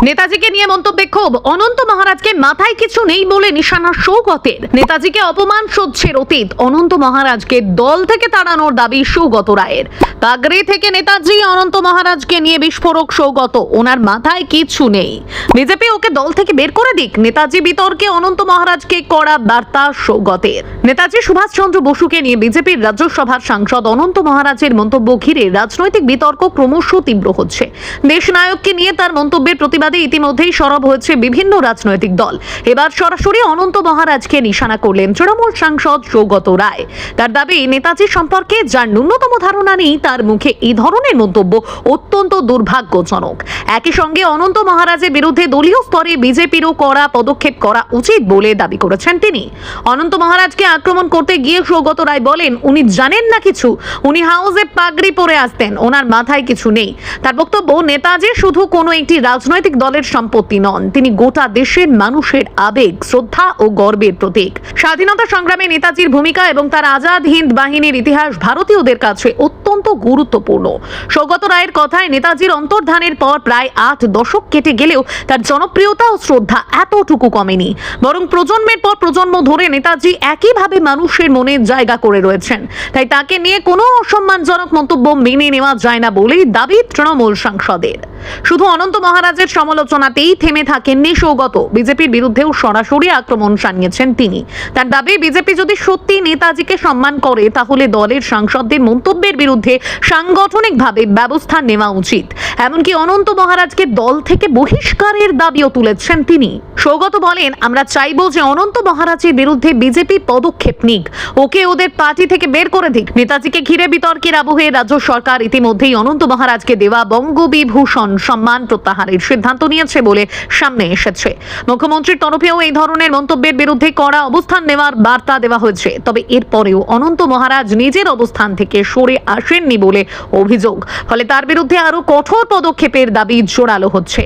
নেতাজিকে নিয়ে মন্তব্যে ক্ষোভ, অনন্ত মহারাজকে মাথায় কিছু নেই বলে নিশানা সৌগতের। নেতাজিকে অপমান সহ্যের অতীত, অনন্ত মহারাজকে দল থেকে তাড়ানোর দাবি সৌগত রায়ের। পাগড়ি থেকে নেতাজি অনন্ত মহারাজকে নিয়ে বিস্ফোরক সৌগত, ওনার মাথায় কিছু নেই, বিজেপি ওকে দল থেকে বের করে দিক। নেতাজি বিতর্কে অনন্ত মহারাজকে কড়া বার্তা সৌগতের। নেতাজি সুভাষচন্দ্র বসুকে নিয়ে বিজেপির রাজ্যসভার সাংসদ অনন্ত মহারাজের মন্তব্য ঘিরে রাজনৈতিক বিতর্ক ক্রমশ তীব্র হচ্ছে। দেশনায়ককে নিয়ে তার মন্তব্যের প্রতিবাদে ইতিমধ্যেই সরব হয়েছে বিভিন্ন রাজনৈতিক দল। এবার সরাসরি অনন্ত মহারাজকে নিশানা করলেন তৃণমূল সাংসদ সৌগত রায়। তার দাবি, নেতাজি সম্পর্কে যার ন্যূনতম ধারণা নেই তার মুখে এই ধরনের মন্তব্য অত্যন্ত দুর্ভাগ্যজনক। একই সঙ্গে অনন্ত মহারাজের বিরুদ্ধে দলীয় স্তরে বিজেপিরও কড়া পদক্ষেপ করা উচিত বলে দাবি করেছেন তিনি। অনন্ত মহারাজকে আক্রমণ করতে গিয়ে সৌগত রায় বলেন, উনি জানেন না কিছু, উনি হাউসে পাগড়ি পরে আসতেন, ওনার মাথায় কিছু নেই। তার বক্তব্য, নেতাজি শুধু কোনো একটি রাজনৈতিক দলের সম্পত্তি নন, তিনি গোটা দেশের মানুষের আবেগ, শ্রদ্ধা ও গর্বের প্রতীক। স্বাধীনতা সংগ্রামে নেতাজির ভূমিকা এবং তার আজাদ হিন্দ বাহিনীর ইতিহাস ভারতীয়দের কাছে অত্যন্ত গুরুত্বপূর্ণ। সৌগত রায়ের কথায়, নেতাজির অন্তর্ধানের পর প্রায় 8 দশক কেটে গেলেও তার জনপ্রিয়তা ও শ্রদ্ধা এতটুকু কমেনি, বরং প্রজন্মের পর প্রজন্ম ধরে নেতাজি একইভাবে মানুষের মনে জায়গা করে রয়েছেন। তাই তাকে নিয়ে কোনো অসম্মানজনক মন্তব্য মেনে নেওয়া যায় না বলেই দাবি তৃণমূল সাংসদের। শুধু অনন্ত মহারাজের সমালোচনাতেই থেমে থাকেননি সৌগত, বিজেপির বিরুদ্ধেও সরাসরি আক্রমণ শানিয়েছেন তিনি। তার দাবি, বিজেপি যদি সত্যি নেতাজিকে সম্মান করে তাহলে দলের সাংসদদের মন্তব্যের বিরুদ্ধে সাংগঠনিকভাবে ব্যবস্থা নেওয়া উচিত। এমনকি অনন্ত মহারাজকে দল থেকে বহিষ্কারের দাবিও তুলেছেন তিনি। সৌগত বলেন, আমরা চাইবো যে অনন্ত মহারাজের বিরুদ্ধে বিজেপি পদক্ষেপ নিক, ওকে ওদের পার্টি থেকে বের করে দিক। নেতাজিকে ঘিরে বিতর্কের আবহে রাজ্য সরকার ইতিমধ্যেই অনন্ত মহারাজকে দেওয়া বঙ্গবিভূষণ সম্মান প্রত্যাহারের সিদ্ধান্ত নিয়েছে বলে সামনে এসেছে। মুখ্যমন্ত্রীর তরফেও এই ধরনের মন্তব্যের বিরুদ্ধে কড়া অবস্থান নেওয়ার বার্তা দেওয়া হয়েছে। তবে এরপরেও অনন্ত মহারাজ নিজের অবস্থান থেকে সরে আসেননি বলে অভিযোগ, ফলে তার বিরুদ্ধে আরো কঠোর পদক্ষেপের দাবি জোরালো হচ্ছে।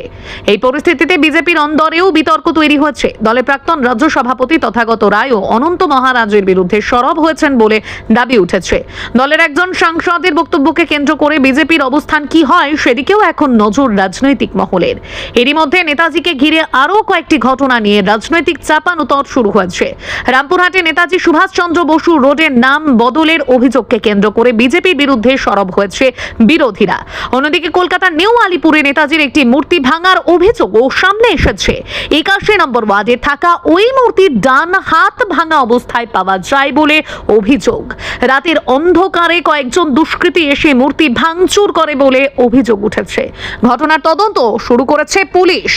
এই পরিস্থিতিতে বিজেপির অন্দরেও বিতর্ক তৈরি হয়েছে। দলের প্রাক্তন রাজ্য সভাপতি তথাগত রায়ও অনন্ত মহারাজের বিরুদ্ধে সরব হয়েছেন বলে দাবি উঠেছে। দলের একজন সাংসদের বক্তব্যকে কেন্দ্র করে বিজেপির অবস্থান কি হয় সেদিকেও এখন নজর রাজনৈতিক মহলের। এরই মধ্যে নেতাজিকে ঘিরে আরো কয়েকটি ঘটনা নিয়ে রাজনৈতিক চাপানোতর শুরু হয়েছে। রামপুরহাটে নেতাজি সুভাষচন্দ্র বসু রোডের নাম বদলের অভিযোগকে কেন্দ্র করে বিজেপির বিরুদ্ধে সরব হয়েছে বিরোধীরা। অন্যদিকে কলকাতার নিউ আলিপুরে নেতাজির একটি মূর্তি ভাঙার অভিযোগও সামনে এসেছে। 81 নম্বর ওয়ার্ডে থাকা ওই মূর্তির ডান হাত ভাঙা অবস্থায় পাওয়া যায় বলে অভিযোগ। রাতের অন্ধকারে কয়েকজন দুষ্কৃতী এসে মূর্তি ভাঙচুর করে বলে অভিযোগ উঠেছে। ঘটনার তদন্ত শুরু করেছে পুলিশ।